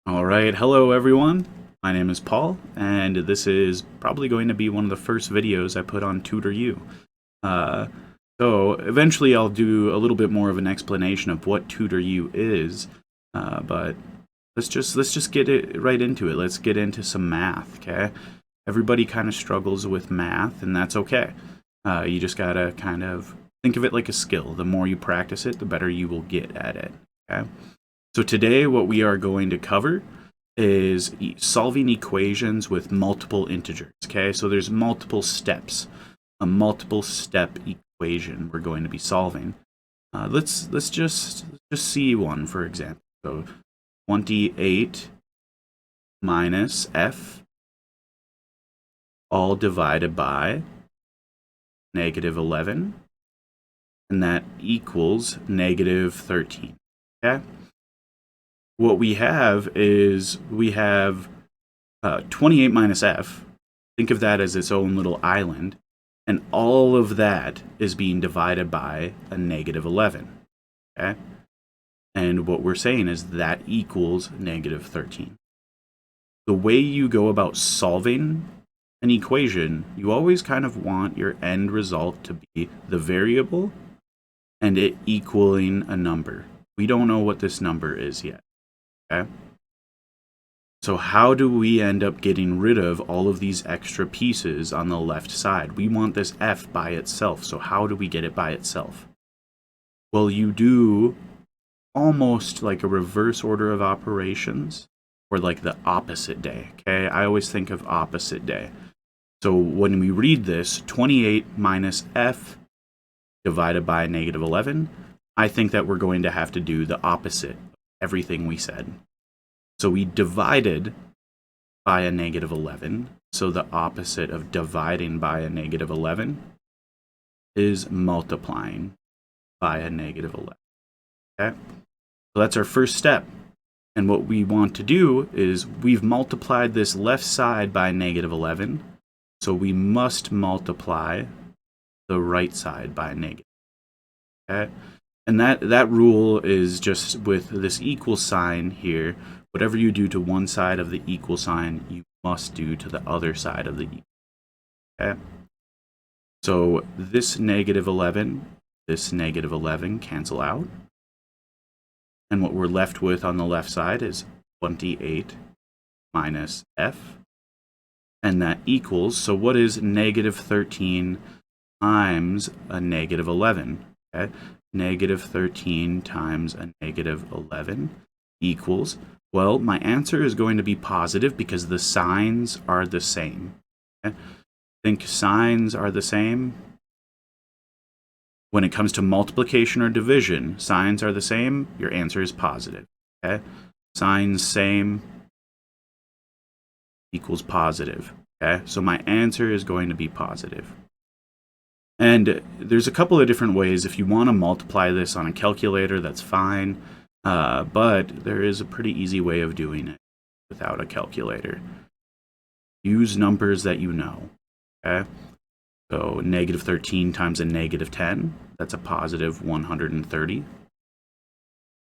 All right, hello everyone. My name is Paul, and this is probably going to be one of the first videos I put on TutorU. Uh, so eventually I'll do a little bit more of an explanation of what TutorU is, but let's just get it right into it. Let's get into some math, okay? Everybody kind of struggles with math, and that's okay. You just gotta kind of think of it like a skill. The more you practice it, the better you will get at it, okay? So today what we are going to cover is solving equations with multiple integers, okay? So there's multiple steps, a multiple step equation we're going to be solving. Let's just see one, for example. So 28 minus f all divided by negative 11, and that equals negative 13, okay? What we have is we have 28 minus f. Think of that as its own little island. And all of that is being divided by a negative 11. Okay? And what we're saying is that equals negative 13. The way you go about solving an equation, you always kind of want your end result to be the variable and it equaling a number. We don't know what this number is yet. Okay? So how do we end up getting rid of all of these extra pieces on the left side? We want this f by itself, so how do we get it by itself? Well, you do almost like a reverse order of operations, or like the opposite day, okay? I always think of opposite day. So when we read this, 28 minus f divided by negative 11, I think that we're going to have to do the opposite of everything we said. So we divided by a negative 11. So the opposite of dividing by a negative 11 is multiplying by a negative 11. Okay? So that's our first step. And what we want to do is we've multiplied this left side by negative 11. So we must multiply the right side by negative. Okay? And that rule is just with this equal sign here. Whatever you do to one side of the equal sign, you must do to the other side of the equal. Okay? So this negative 11 cancel out. And what we're left with on the left side is 28 minus f. And that equals, so what is negative 13 times a negative 11? Okay? Negative 13 times a negative 11 equals, well, my answer is going to be positive because the signs are the same. Okay? Think signs are the same. When it comes to multiplication or division, signs are the same, your answer is positive. Okay? Signs same equals positive. Okay? So my answer is going to be positive. And there's a couple of different ways. If you want to multiply this on a calculator, that's fine. But there is a pretty easy way of doing it without a calculator. Use numbers that you know. Okay? So negative 13 times a negative 10, that's a positive 130.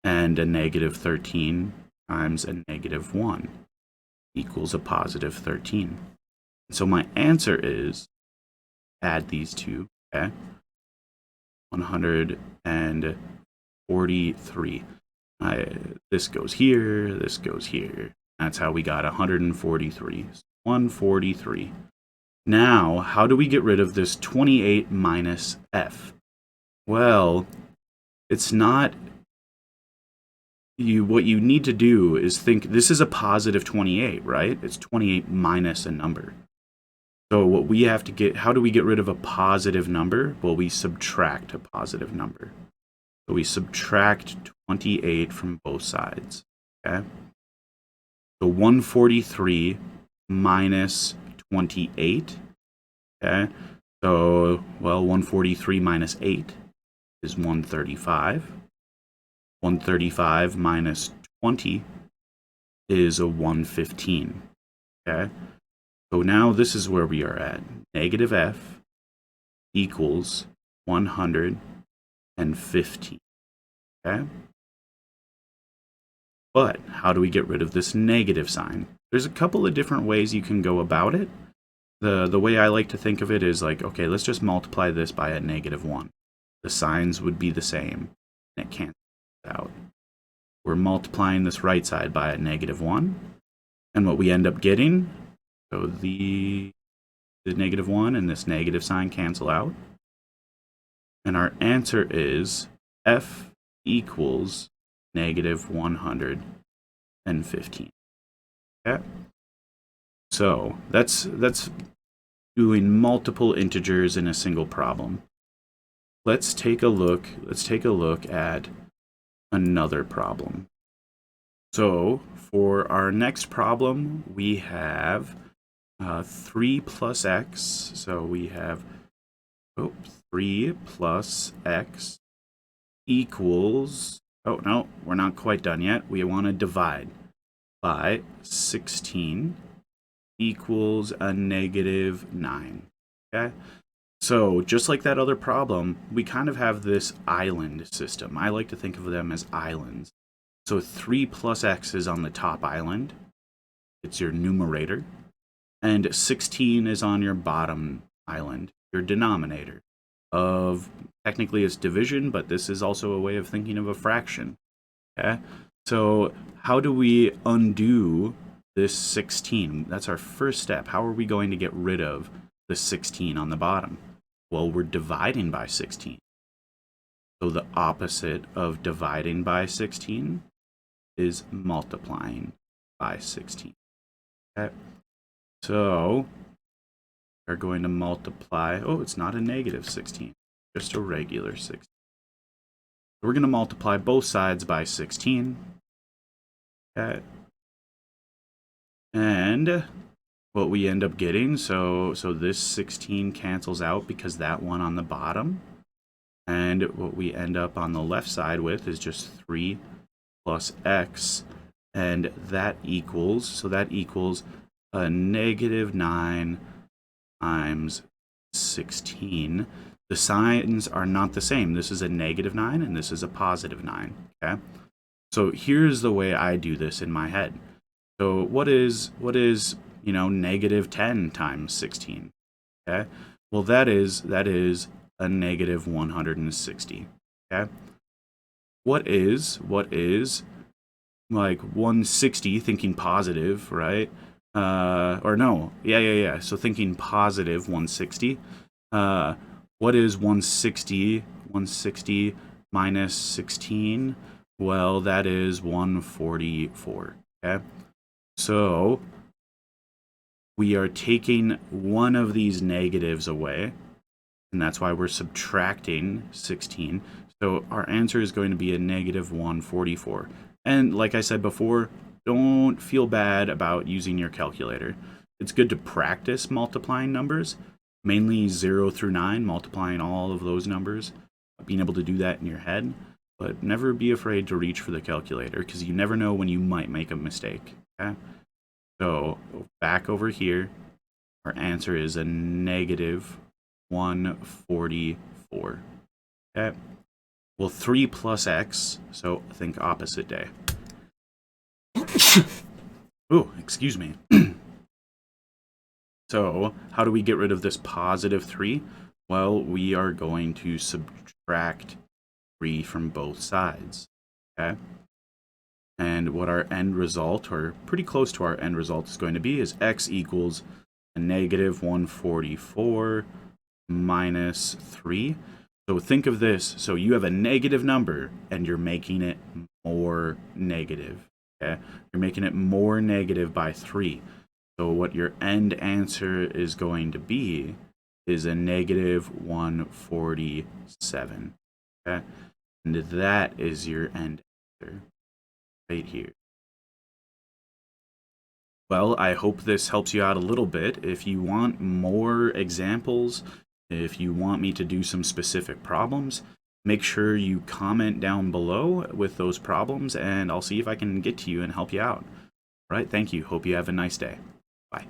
And a negative 13 times a negative 1 equals a positive 13. So my answer is, add these two, okay? 143. This goes here, this goes here. That's how we got 143. 143. Now, how do we get rid of this 28 minus f? Well, it's not... What you need to do is think, this is a positive 28, right? It's 28 minus a number. So what we have to get, how do we get rid of a positive number? Well, we subtract a positive number. So we subtract 28 from both sides, okay? So 143 minus 28, okay? So, well, 143 minus 8 is 135. 135 minus 20 is a 115, okay? So now this is where we are at. Negative f equals 115, okay? But how do we get rid of this negative sign? There's a couple of different ways you can go about it. The way I like to think of it is like, okay, let's just multiply this by a -1. The signs would be the same, and it cancels out. We're multiplying this right side by a -1, and what we end up getting, so the -1 and this negative sign cancel out, and our answer is f equals -115. Okay? So that's doing multiple integers in a single problem. Let's take a look at another problem. So for our next problem, we have 3 plus x. So we have 3 plus x equals, oh no, we're not quite done yet. We want to divide by 16 equals a -9. Okay? So just like that other problem, we kind of have this island system. I like to think of them as islands. So 3 plus x is on the top island. It's your numerator. And 16 is on your bottom island, your denominator. Technically it's division, but this is also a way of thinking of a fraction. Okay? So how do we undo this 16? That's our first step. How are we going to get rid of the 16 on the bottom? Well, we're dividing by 16. So the opposite of dividing by 16 is multiplying by 16. Okay? So we're going to multiply, oh, it's not a -16, just a regular 16. We're going to multiply both sides by 16. Okay. And what we end up getting, so this 16 cancels out because that one on the bottom. And what we end up on the left side with is just 3 plus x. And that equals a -9 times 16. The signs are not the same. This is a -9 and this is a +9. Okay? So here's the way I do this in my head. So what is -10 times 16? Okay? Well, that is a -160. Okay? What is like 160, thinking positive, right? Or no, yeah. So thinking positive 160. What is 160? 160 minus 16? Well, that is 144. Okay? So we are taking one of these negatives away, and that's why we're subtracting 16. So our answer is going to be a -144. And like I said before, don't feel bad about using your calculator. It's good to practice multiplying numbers, mainly 0 through 9, multiplying all of those numbers, being able to do that in your head. But never be afraid to reach for the calculator, because you never know when you might make a mistake. Okay? So back over here, our answer is a -144. Okay? Well, 3 plus x, so think opposite day. Oh, excuse me. So how do we get rid of this +3? Well, we are going to subtract 3 from both sides. Okay? And what our end result, or pretty close to our end result, is going to be is x equals a -144 minus 3. So think of this. So you have a negative number, and you're making it more negative. Okay? You're making it more negative by 3. So what your end answer is going to be is a -147. Okay? And that is your end answer right here. Well, I hope this helps you out a little bit. If you want more examples, if you want me to do some specific problems, make sure you comment down below with those problems, and I'll see if I can get to you and help you out. All right, thank you. Hope you have a nice day. Bye.